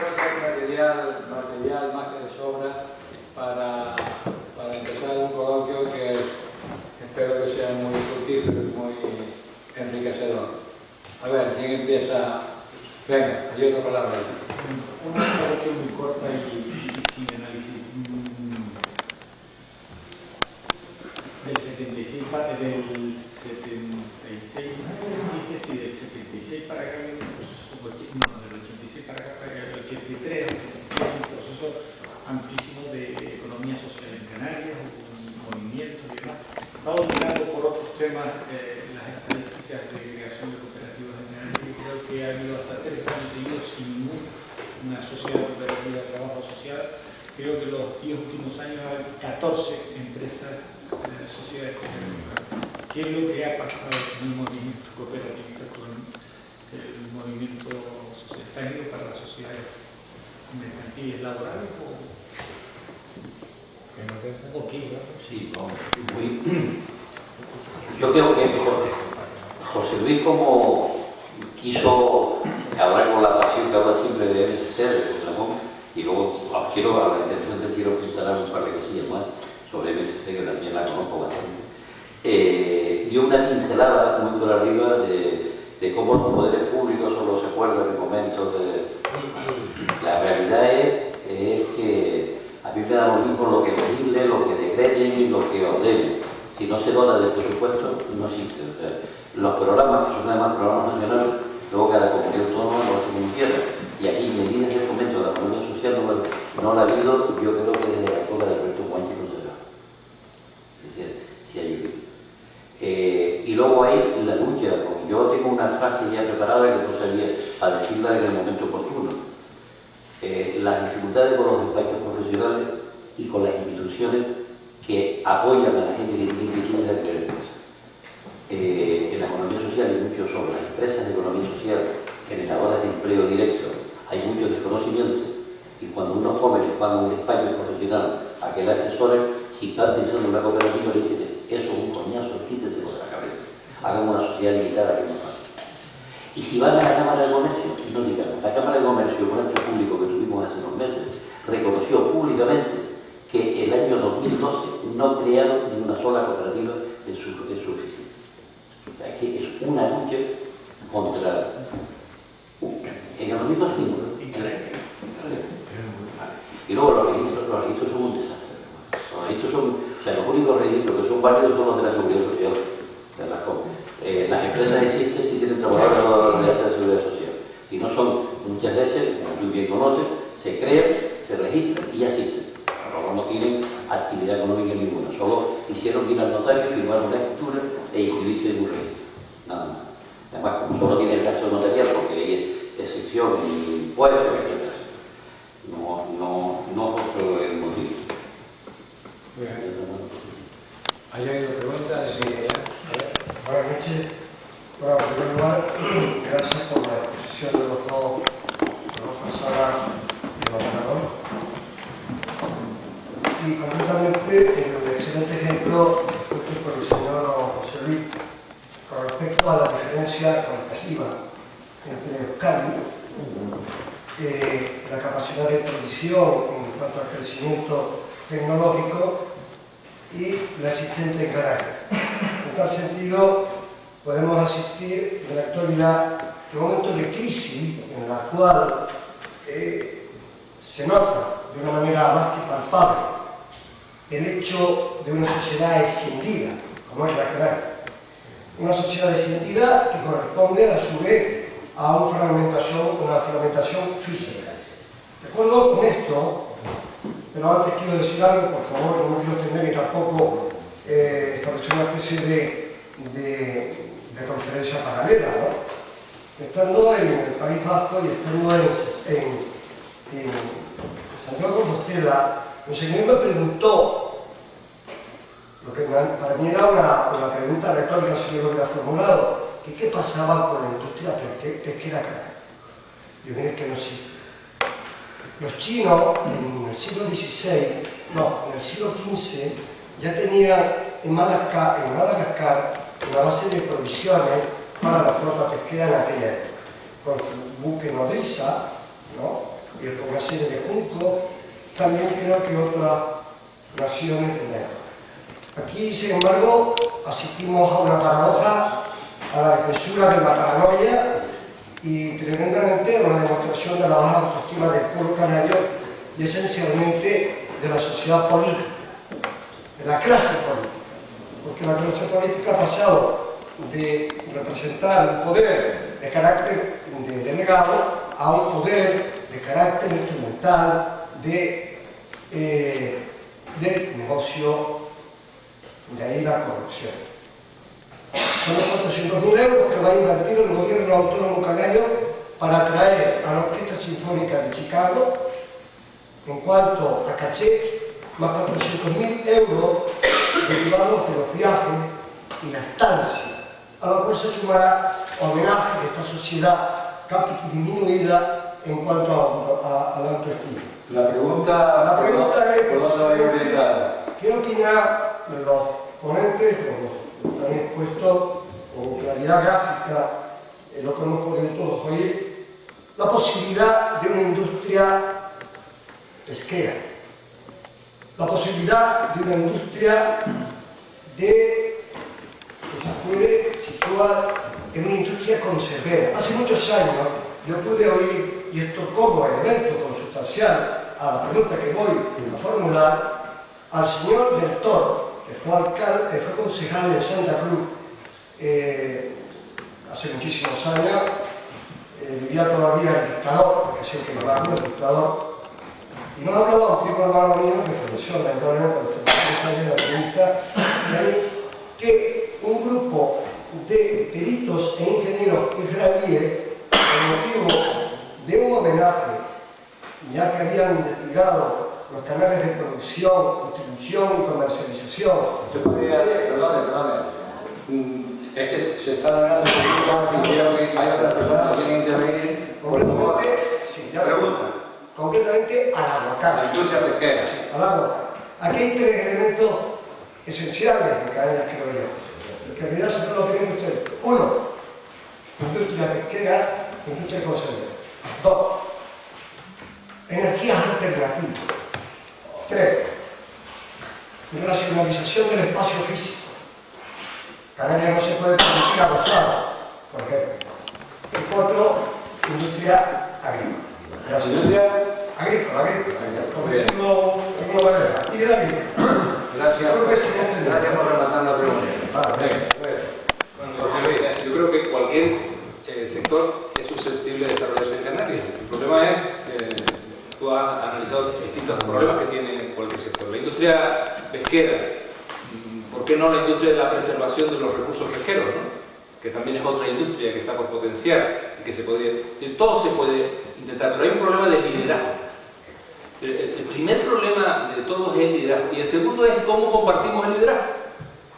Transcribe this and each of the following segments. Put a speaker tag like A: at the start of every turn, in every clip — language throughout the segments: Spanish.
A: creo que hay material más que de sobra para empezar un coloquio que espero que sea muy fructífero y muy enriquecedor. A ver, ¿quién empieza? Venga, yo otra palabra.
B: Una introducción muy corta y sin análisis. Del 76 para del 76 para acá, no, del 86 para acá, para el 83, un proceso amplísimo de economía social en Canarias, un movimiento y demás. Estamos mirando por otros temas las estadísticas de creación de cooperativas en Canarias. Yo creo que ha habido hasta 3 años seguidos sin ninguna sociedad cooperativa de trabajo social. Creo que los 10 últimos años hay 14 empresas de sociedades cooperativas. ¿Qué es lo que ha pasado con el movimiento cooperativista, con el movimiento social? ¿Se ha ido para las sociedades mercantiles laborales o qué?
C: Sí, no, yo creo que José Luis, como quiso hablar con la pasión que habla siempre de MSC, de José Ramón, y luego quiero, a la intervención quiero preguntar un par de cosillas más sobre MSC, que también la conozco bastante. Dio una pincelada muy por arriba de cómo los poderes públicos solo se acuerdan en momentos de... La realidad es que a mí me da lo mismo lo que legislen, lo que decreten y lo que ordenen. Si no se dota de presupuesto, no existe. O sea, los programas, que son además programas nacionales, luego cada comunidad autónoma lo hace como quiera. Y aquí medidas de fomento de la economía social no la ha habido, yo creo que desde la época de Alberto Guanche no se da. Es decir, si hay habido. Y luego hay la lucha. Yo tengo una frase ya preparada que no sabía a decirla en el momento oportuno. Las dificultades con los despachos profesionales y con las instituciones que apoyan a la gente que tiene inquietudes de crear empresas. En la economía social hay mucho sobre las empresas de economía social, generadoras de empleo directo, hay mucho desconocimiento, y cuando unos jóvenes van a un despacho profesional a que le asesoren, si están pensando en una cooperativa, le dicen: eso es un coñazo, quítese de la cabeza, hagan una sociedad limitada que no pasa. Y si van a la Cámara de Comercio, no digamos, la Cámara de Comercio, con acto público que tuvimos hace unos meses, reconoció públicamente que el año 2012 no crearon ni una sola cooperativa en su oficina. O sea, que es una lucha contra... En el 2012 ninguna. Y luego los registros son un desastre. Los registros son, o sea, los únicos registros que son válidos son los de la Seguridad Social, de las compras. Las empresas existen si tienen trabajadores de alta seguridad social. Si no son, muchas veces, como tú bien conoces, se crean, se registran y ya existen. Ahora no tienen actividad económica ninguna, solo hicieron ir al notario, firmar una escritura e inscribirse en un registro. Nada más. Además, como solo tiene el gasto notarial, porque hay excepción en impuestos, etc. No otro el motivo.
A: ¿Hay alguna pregunta?
D: Buenas noches. Bueno, en primer lugar, gracias por la exposición de los dos pasadas de Barcelona. Y concretamente, el excelente ejemplo puesto por el señor José Luis con respecto a la diferencia cualitativa entre Euskadi, la capacidad de previsión en cuanto al crecimiento tecnológico y la existente en Canarias. En tal sentido, podemos asistir en la actualidad a un momento de crisis en la cual se nota de una manera más que palpable el hecho de una sociedad escindida, como es la Canaria. Una sociedad escindida que corresponde a su vez a una fragmentación física. De acuerdo con esto, pero antes quiero decir algo, por favor, no quiero extender ni tampoco establecer una especie de conferencia paralela, ¿no? Estando en el País Vasco y estando en Santiago de Compostela, un señor me preguntó, lo que para mí era una pregunta retórica si yo lo hubiera formulado, que qué pasaba con la industria pesquera canaria. Yo mire que no existe. Los chinos en el siglo XVI, no, en el siglo XV, ya tenían en Madagascar una base de provisiones para la flota pesquera en aquella época, con su buque nodriza, ¿no? y después una serie de juncos, también creo que otras naciones de negros. Aquí, sin embargo, asistimos a una paradoja, a la defensura de la paranoia y tremendamente a una demostración de la baja autoestima del pueblo canario y esencialmente de la sociedad política, de la clase política, porque la clase política ha pasado de representar un poder de carácter de delegado a un poder de carácter instrumental del negocio, de ahí la corrupción. Son los 400.000 euros que va a invertir el gobierno autónomo canario para traer a la Orquesta Sinfónica de Chicago, en cuanto a caché, más 400.000 euros derivados de los viajes y la estancia, a lo cual se sumará homenaje de esta sociedad disminuida en cuanto a la autoestima.
A: La pregunta es, ¿por dónde va a ir orientada?
D: ¿Qué opinan los ponentes, como han expuesto con claridad gráfica, lo que hemos podido todos oír, la posibilidad de una industria pesquera, la posibilidad de una industria que se puede situar en una industria conservera? Hace muchos años yo pude oír, y esto como elemento consustancial a la pregunta que voy a formular, al señor del Toro, que fue alcalde, que fue concejal en Santa Cruz hace muchísimos años, vivía todavía el dictador, porque sé que llamarlo el dictador, y nos hablaba un primo hermano mío que falleció lamentablemente a los 33 años, periodista, que un grupo de peritos e ingenieros israelíes, con motivo de un homenaje, ya que habían investigado los canales de producción, distribución y comercialización.
A: Yo podría, perdone. Es que se está hablando de y creo que hay otras personas que quieren intervenir.
D: Concretamente, sí, ya pregunta. Concretamente al aguacate.
A: La industria pesquera.
D: Sí, al aguacate. Aquí hay tres elementos esenciales en Canarias, creo yo. Que en realidad se están opinando ustedes. Uno, industria pesquera, industria conservadora. Dos, energías alternativas. Tres, racionalización del espacio físico. Canarias no se puede permitir abusar, por ejemplo. Y cuatro, industria agrícola. Gracias.
A: Industria
D: Agrícola. Por decirlo de alguna manera. Actividad agrícola.
A: Gracias por rematar la pregunta.
E: Yo creo que cualquier sector es susceptible de desarrollarse en Canarias. El problema es, tú has analizado distintos problemas que tiene cualquier sector. La industria pesquera, ¿por qué no la industria de la preservación de los recursos pesqueros, ¿no? Que también es otra industria que está por potenciar y que se podría... Todo se puede intentar, pero hay un problema de liderazgo. El primer problema de todos es el liderazgo y el segundo es cómo compartimos el liderazgo.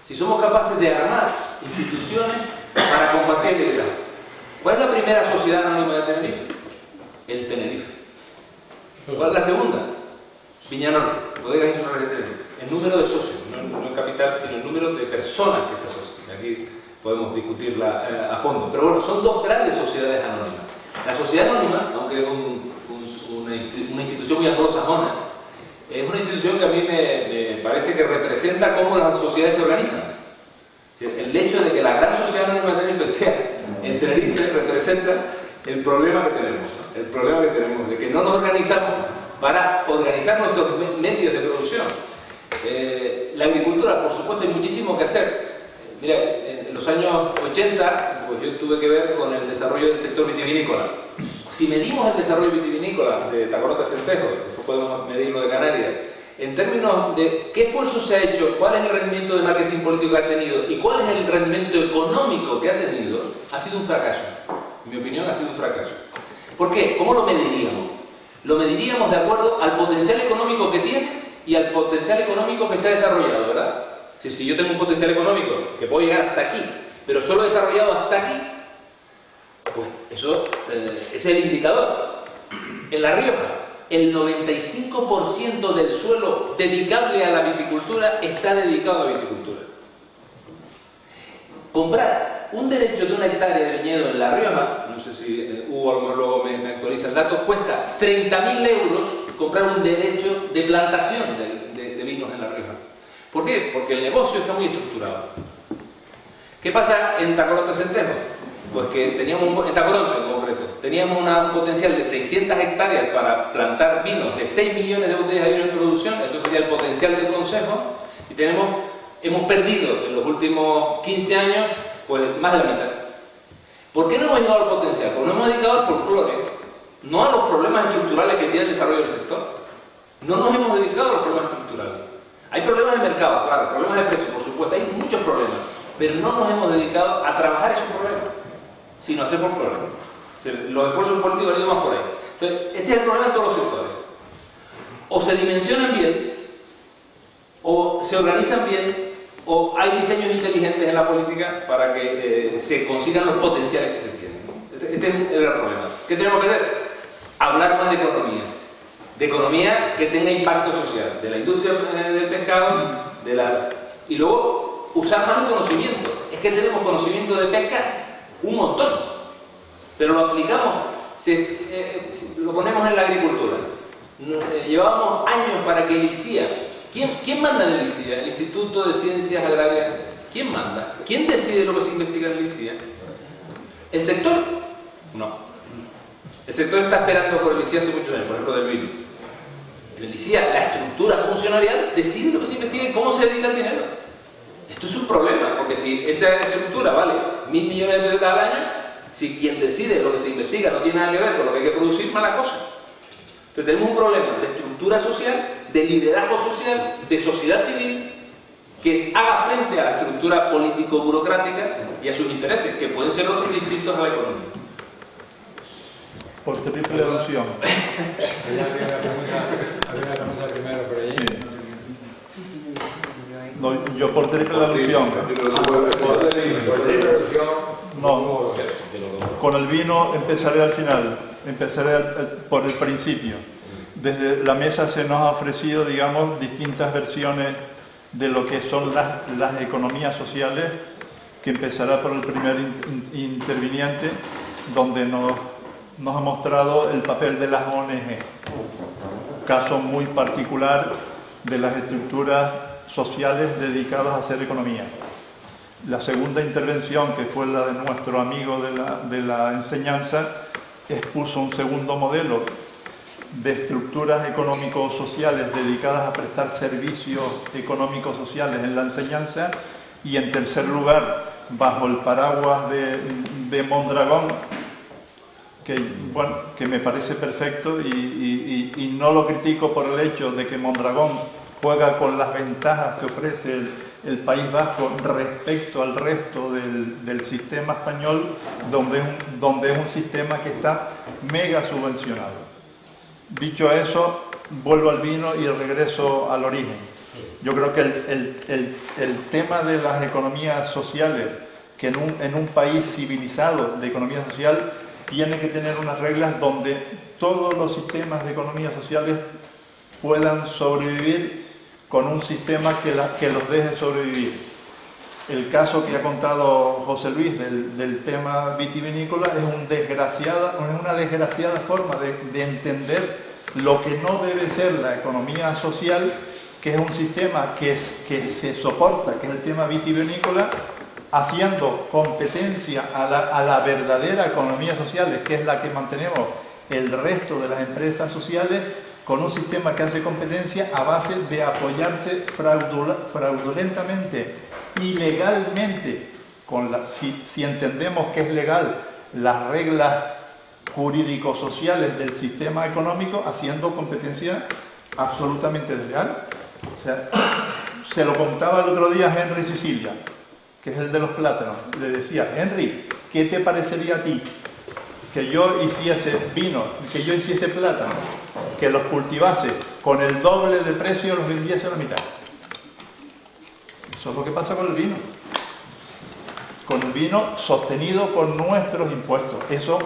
E: Si somos capaces de armar instituciones para compartir el liderazgo. ¿Cuál es la primera sociedad anónima de Tenerife? El Tenerife. ¿Cuál es la segunda? Viña Norte, Bodegas Insulares de Tenerife. El número de socios, no el capital, sino el número de personas que se asocian. Aquí podemos discutirla a fondo. Pero bueno, son dos grandes sociedades anónimas. La sociedad anónima, aunque es una institución muy anglosajona, es una institución que a mí me parece que representa cómo las sociedades se organizan. El hecho de que la gran sociedad anónima de Tenerife sea en Tenerife representa el problema que tenemos, ¿no? El problema que tenemos de que no nos organizamos para organizar nuestros medios de producción. La agricultura, por supuesto, hay muchísimo que hacer. Mira, en los años 80, pues yo tuve que ver con el desarrollo del sector vitivinícola. Si medimos el desarrollo vitivinícola de Tacoronte a Centejo, después podemos medirlo de Canarias, en términos de qué esfuerzo se ha hecho, cuál es el rendimiento de marketing político que ha tenido y cuál es el rendimiento económico que ha tenido, ha sido un fracaso. En mi opinión, ha sido un fracaso. ¿Por qué? ¿Cómo lo mediríamos? Lo mediríamos de acuerdo al potencial económico que tiene y al potencial económico que se ha desarrollado, ¿verdad? Si yo tengo un potencial económico que puedo llegar hasta aquí, pero solo he desarrollado hasta aquí, pues eso es el indicador. En La Rioja, el 95% del suelo dedicable a la viticultura está dedicado a la viticultura. Comprar un derecho de una hectárea de viñedo en La Rioja, no sé si Hugo a lo mejor luego me actualiza el dato, cuesta 30.000 euros comprar un derecho de plantación de vinos en La Rioja. ¿Por qué? Porque el negocio está muy estructurado. ¿Qué pasa en Tacoronte Centejo? Pues que teníamos, en Tacoronte en concreto, teníamos un potencial de 600 hectáreas para plantar vinos de 6 millones de botellas de vino en producción, eso sería el potencial del Consejo, y hemos perdido en los últimos 15 años pues más de la mitad. ¿Por qué no hemos llegado al potencial? Porque no hemos dedicado al folclore, no a los problemas estructurales que tiene el desarrollo del sector. No nos hemos dedicado a los problemas estructurales. Hay problemas de mercado, claro, problemas de precio, por supuesto, hay muchos problemas, pero no nos hemos dedicado a trabajar esos problemas, sino a hacer folclore. Los esfuerzos políticos han ido más por ahí. Entonces, este es el problema en todos los sectores. O se dimensionan bien, o se organizan bien, o hay diseños inteligentes en la política para que se consigan los potenciales que se tienen. Este es el problema. ¿Qué tenemos que hacer? Hablar más de economía que tenga impacto social, de la industria del pescado, y luego usar más el conocimiento. Es que tenemos conocimiento de pesca un montón, pero lo aplicamos, lo ponemos en la agricultura. Llevamos años para que el ICIA, ¿quién manda en el ICIA? El Instituto de Ciencias Agrarias. ¿Quién manda? ¿Quién decide lo que se investiga en el ICIA? ¿El sector? No. El sector está esperando por el ICIA hace muchos años, por ejemplo del vino. En el ICIA, la estructura funcionarial decide lo que se investiga y cómo se dedica el dinero. Esto es un problema, porque si esa estructura vale 1.000 millones de pesetas al año, si quien decide lo que se investiga no tiene nada que ver con lo que hay que producir, mala cosa. Entonces tenemos un problema de estructura social, de liderazgo social, de sociedad civil, que haga frente a la estructura político-burocrática y a sus intereses, que pueden ser otros distintos a la economía.
F: Por triple alusión.
A: Había una pregunta primero por allí.
F: No, yo por triple alusión. No, con el vino empezaré al final, empezaré por el principio. Desde la mesa se nos ha ofrecido, digamos, distintas versiones de lo que son las economías sociales, que empezará por el primer interviniente, donde nos ha mostrado el papel de las ONG, caso muy particular de las estructuras sociales dedicadas a hacer economía. La segunda intervención, que fue la de nuestro amigo de la enseñanza, expuso un segundo modelo de estructuras económico-sociales dedicadas a prestar servicios económico-sociales en la enseñanza, y en tercer lugar, bajo el paraguas de Mondragón, que me parece perfecto y no lo critico por el hecho de que Mondragón juega con las ventajas que ofrece el País Vasco respecto al resto del sistema español, donde es un sistema que está mega subvencionado. Dicho eso, vuelvo al vino y regreso al origen. Yo creo que el tema de las economías sociales, que en un país civilizado de economía social, tiene que tener unas reglas donde todos los sistemas de economías sociales puedan sobrevivir con un sistema que los deje sobrevivir. El caso que ha contado José Luis del tema vitivinícola es una desgraciada forma de entender lo que no debe ser la economía social, que es un sistema que se soporta, que es el tema vitivinícola, haciendo competencia a la verdadera economía social, que es la que mantenemos el resto de las empresas sociales, con un sistema que hace competencia a base de apoyarse fraudulentamente, ilegalmente, si entendemos que es legal, las reglas jurídico-sociales del sistema económico, haciendo competencia absolutamente desleal. O sea, se lo contaba el otro día a Henry Sicilia, que es el de los plátanos. Le decía: Henry, ¿qué te parecería a ti que yo hiciese vino, que yo hiciese plátano, que los cultivase con el doble de precio y los vendiese a la mitad? Eso es lo que pasa con el vino. Con el vino sostenido con nuestros impuestos. Eso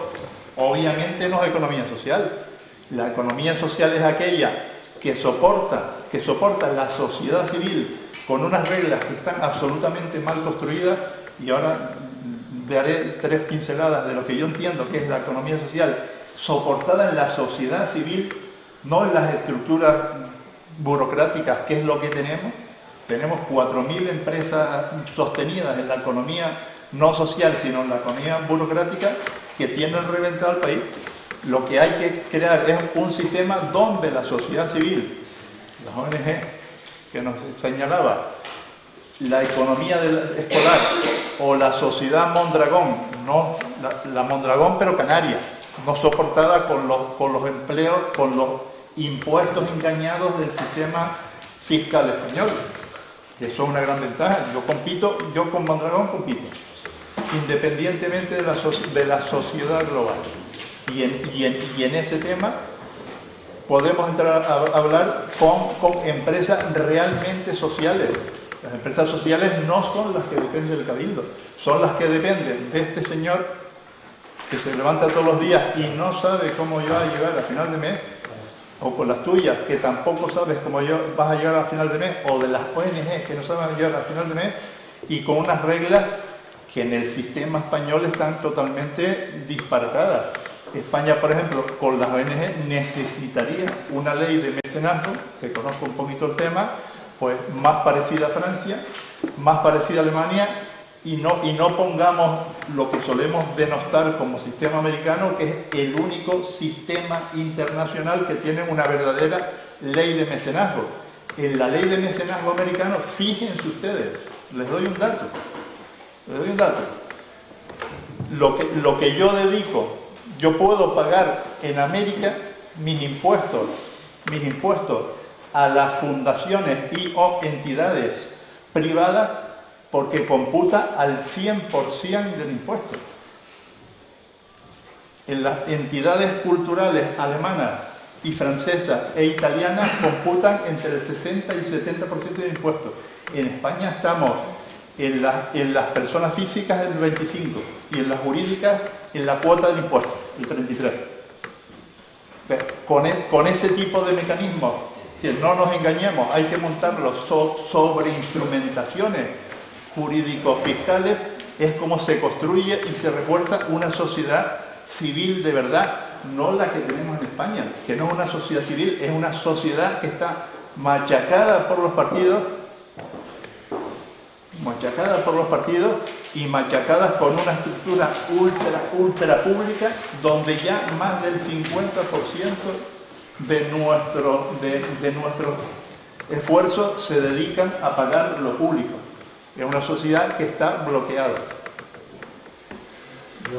F: obviamente no es economía social. La economía social es aquella que soporta la sociedad civil con unas reglas que están absolutamente mal construidas. Y ahora daré 3 pinceladas de lo que yo entiendo que es la economía social, soportada en la sociedad civil, no en las estructuras burocráticas, que es lo que tenemos. Tenemos 4.000 empresas sostenidas en la economía no social, sino en la economía burocrática, que tienen reventado el país. Lo que hay que crear es un sistema donde la sociedad civil, las ONG que nos señalaba, la economía escolar o la sociedad Mondragón, no la Mondragón pero canaria, no soportada con los empleos, con los impuestos engañados del sistema fiscal español. Eso es una gran ventaja. Yo con Mondragón compito, independientemente de la sociedad global. Y en ese tema podemos entrar a hablar con empresas realmente sociales. Las empresas sociales no son las que dependen del Cabildo, son las que dependen de este señor que se levanta todos los días y no sabe cómo va a llegar a final de mes, o con las tuyas, que tampoco sabes cómo vas a llegar a final de mes, o de las ONG que no saben llegar a final de mes, y con unas reglas que en el sistema español están totalmente disparatadas. España, por ejemplo, con las ONG necesitaría una ley de mecenazgo, que conozco un poquito el tema, pues más parecida a Francia, más parecida a Alemania, y no pongamos lo que solemos denostar como sistema americano, que es el único sistema internacional que tiene una verdadera ley de mecenazgo. En la ley de mecenazgo americano, fíjense ustedes, les doy un dato. Lo que yo dedico, yo puedo pagar en América mis impuestos a las fundaciones y o entidades privadas, porque computa al 100% del impuesto. En las entidades culturales alemanas y francesas e italianas computan entre el 60 y 70% del impuesto. En España estamos en las personas físicas el 25% y en las jurídicas en la cuota del impuesto, el 33%. Con ese tipo de mecanismos, que no nos engañemos, hay que montarlos sobre instrumentaciones jurídicos fiscales, es como se construye y se refuerza una sociedad civil de verdad, no la que tenemos en España, que no es una sociedad civil, es una sociedad que está machacada por los partidos y machacadas con una estructura ultra pública, donde ya más del 50% de nuestros esfuerzos se dedican a pagar lo público. Es una sociedad que está bloqueada.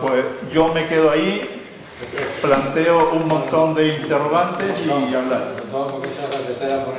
F: Pues yo me quedo ahí, planteo un montón de interrogantes y hablar.
A: Muchas gracias, por